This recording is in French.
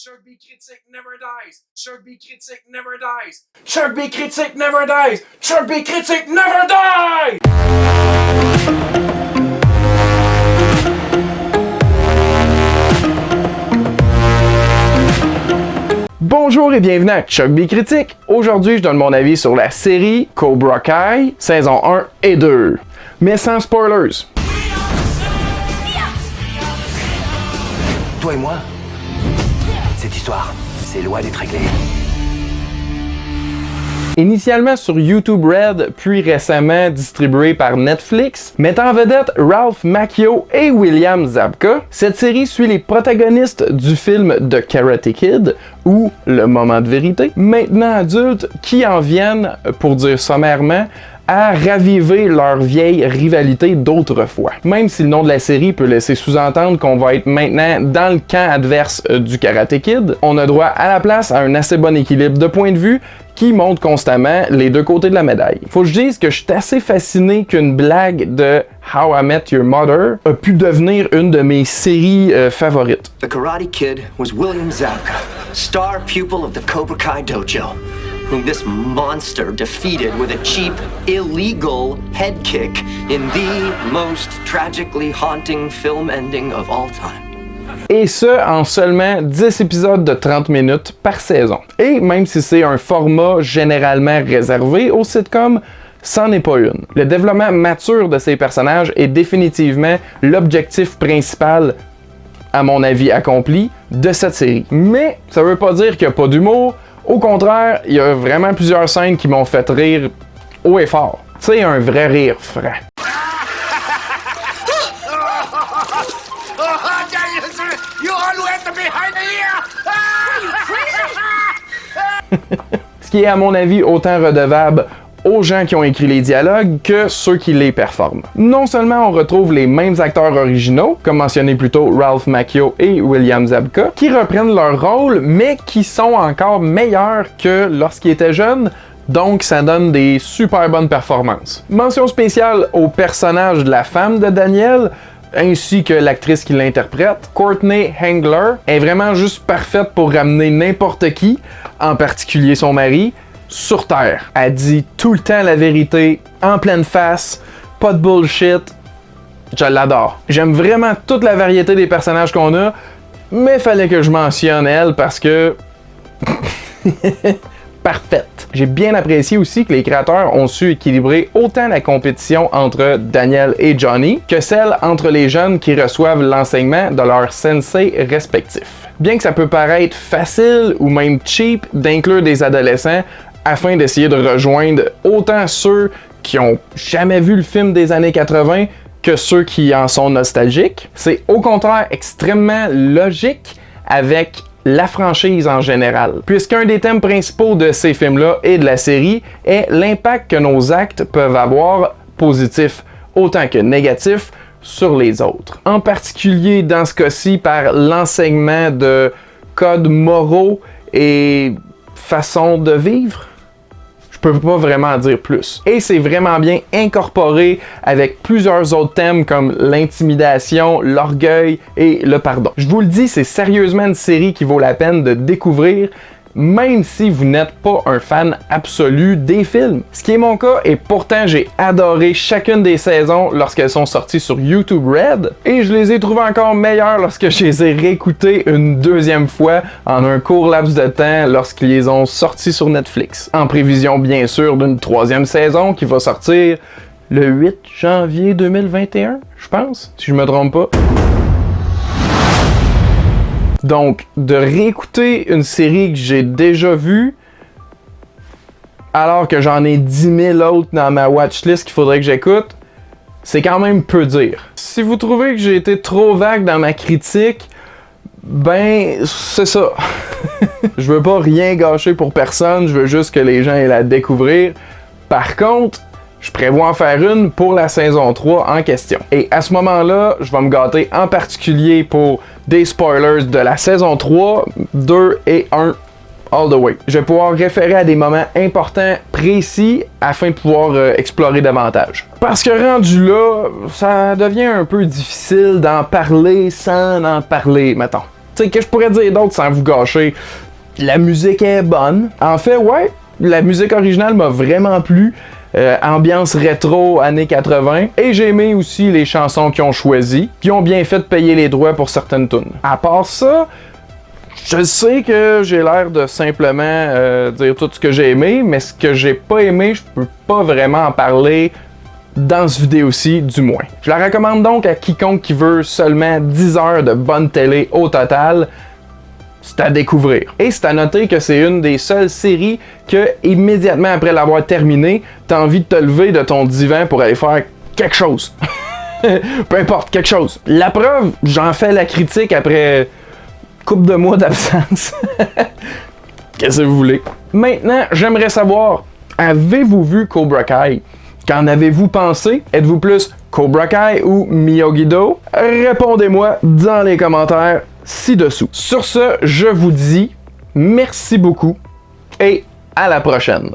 Shark Critique never dies. Shark Critique never dies. Shark Critique never dies. Shark Critique never dies. Bonjour et bienvenue à Chuck B Critique. Aujourd'hui, je donne mon avis sur la série Cobra Kai, saison 1 et 2. Mais sans spoilers. Toi et moi, cette histoire, c'est loin d'être réglé. Initialement sur YouTube Red, puis récemment distribué par Netflix, mettant en vedette Ralph Macchio et William Zabka, cette série suit les protagonistes du film The Karate Kid, ou Le Moment de Vérité, maintenant adultes, qui en viennent, pour dire sommairement, à raviver leur vieille rivalité d'autrefois. Même si le nom de la série peut laisser sous-entendre qu'on va être maintenant dans le camp adverse du Karate Kid, on a droit à la place à un assez bon équilibre de points de vue qui montre constamment les deux côtés de la médaille. Faut que je dise que je suis assez fasciné qu'une blague de How I Met Your Mother a pu devenir une de mes séries favorites. The Karate Kid was William Zabka, star pupil of the Cobra Kai dojo, whom this monster defeated with a cheap, illegal head kick in the most tragically haunting film ending of all time. Et ce, en seulement 10 épisodes de 30 minutes par saison. Et même si c'est un format généralement réservé aux sitcoms, c'en est pas une. Le développement mature de ces personnages est définitivement l'objectif principal, à mon avis accompli, de cette série. Mais ça veut pas dire qu'il n'y a pas d'humour. Au contraire, il y a vraiment plusieurs scènes qui m'ont fait rire haut et fort. Tu sais, un vrai rire franc. Ce qui est à mon avis autant redevable aux gens qui ont écrit les dialogues que ceux qui les performent. Non seulement on retrouve les mêmes acteurs originaux, comme mentionné plus tôt Ralph Macchio et William Zabka, qui reprennent leur rôle, mais qui sont encore meilleurs que lorsqu'ils étaient jeunes, donc ça donne des super bonnes performances. Mention spéciale au personnage de la femme de Daniel, ainsi que l'actrice qui l'interprète. Courtney Hengler est vraiment juste parfaite pour ramener n'importe qui, en particulier son mari, sur Terre. Elle dit tout le temps la vérité, en pleine face, pas de bullshit. Je l'adore. J'aime vraiment toute la variété des personnages qu'on a, mais fallait que je mentionne elle parce que... parfaite. J'ai bien apprécié aussi que les créateurs ont su équilibrer autant la compétition entre Daniel et Johnny que celle entre les jeunes qui reçoivent l'enseignement de leurs sensei respectifs. Bien que ça peut paraître facile ou même cheap d'inclure des adolescents afin d'essayer de rejoindre autant ceux qui ont jamais vu le film des années 80 que ceux qui en sont nostalgiques, c'est au contraire extrêmement logique avec la franchise en général. Puisqu'un des thèmes principaux de ces films-là et de la série est l'impact que nos actes peuvent avoir, positif autant que négatif, sur les autres. En particulier dans ce cas-ci par l'enseignement de codes moraux et façons de vivre. Je peux pas vraiment en dire plus. Et c'est vraiment bien incorporé avec plusieurs autres thèmes comme l'intimidation, l'orgueil et le pardon. Je vous le dis, c'est sérieusement une série qui vaut la peine de découvrir, même si vous n'êtes pas un fan absolu des films. Ce qui est mon cas, et pourtant j'ai adoré chacune des saisons lorsqu'elles sont sorties sur YouTube Red, et je les ai trouvées encore meilleures lorsque je les ai réécoutées une deuxième fois en un court laps de temps lorsqu'ils les ont sortis sur Netflix. En prévision bien sûr d'une troisième saison qui va sortir le 8 janvier 2021, je pense, si je me trompe pas. Donc, de réécouter une série que j'ai déjà vue, alors que j'en ai 10 000 autres dans ma watchlist qu'il faudrait que j'écoute, c'est quand même peu dire. Si vous trouvez que j'ai été trop vague dans ma critique, ben, c'est ça. Je veux pas rien gâcher pour personne, je veux juste que les gens aient la découvrir. Par contre, je prévois en faire une pour la saison 3 en question. Et à ce moment-là, je vais me gâter en particulier pour des spoilers de la saison 3, 2 et 1 all the way. Je vais pouvoir référer à des moments importants, précis, afin de pouvoir explorer davantage. Parce que rendu là, ça devient un peu difficile d'en parler sans en parler, mettons. Tu sais, que je pourrais dire d'autre sans vous gâcher? La musique est bonne. En fait, ouais, la musique originale m'a vraiment plu. Ambiance rétro années 80. Et j'ai aimé aussi les chansons qu'ils ont choisies, qui ont bien fait de payer les droits pour certaines tunes. À part ça, je sais que j'ai l'air de simplement dire tout ce que j'ai aimé, mais ce que j'ai pas aimé, je peux pas vraiment en parler dans cette vidéo-ci, du moins. Je la recommande donc à quiconque qui veut seulement 10 heures de bonne télé au total. C'est à découvrir. Et c'est à noter que c'est une des seules séries que, immédiatement après l'avoir terminée, t'as envie de te lever de ton divan pour aller faire quelque chose. Peu importe, quelque chose. La preuve, j'en fais la critique après couple de mois d'absence. Qu'est-ce que vous voulez? Maintenant, j'aimerais savoir, avez-vous vu Cobra Kai? Qu'en avez-vous pensé? Êtes-vous plus Cobra Kai ou Miyagi-Do? Répondez-moi dans les commentaires ci-dessous. Sur ce, je vous dis merci beaucoup et à la prochaine.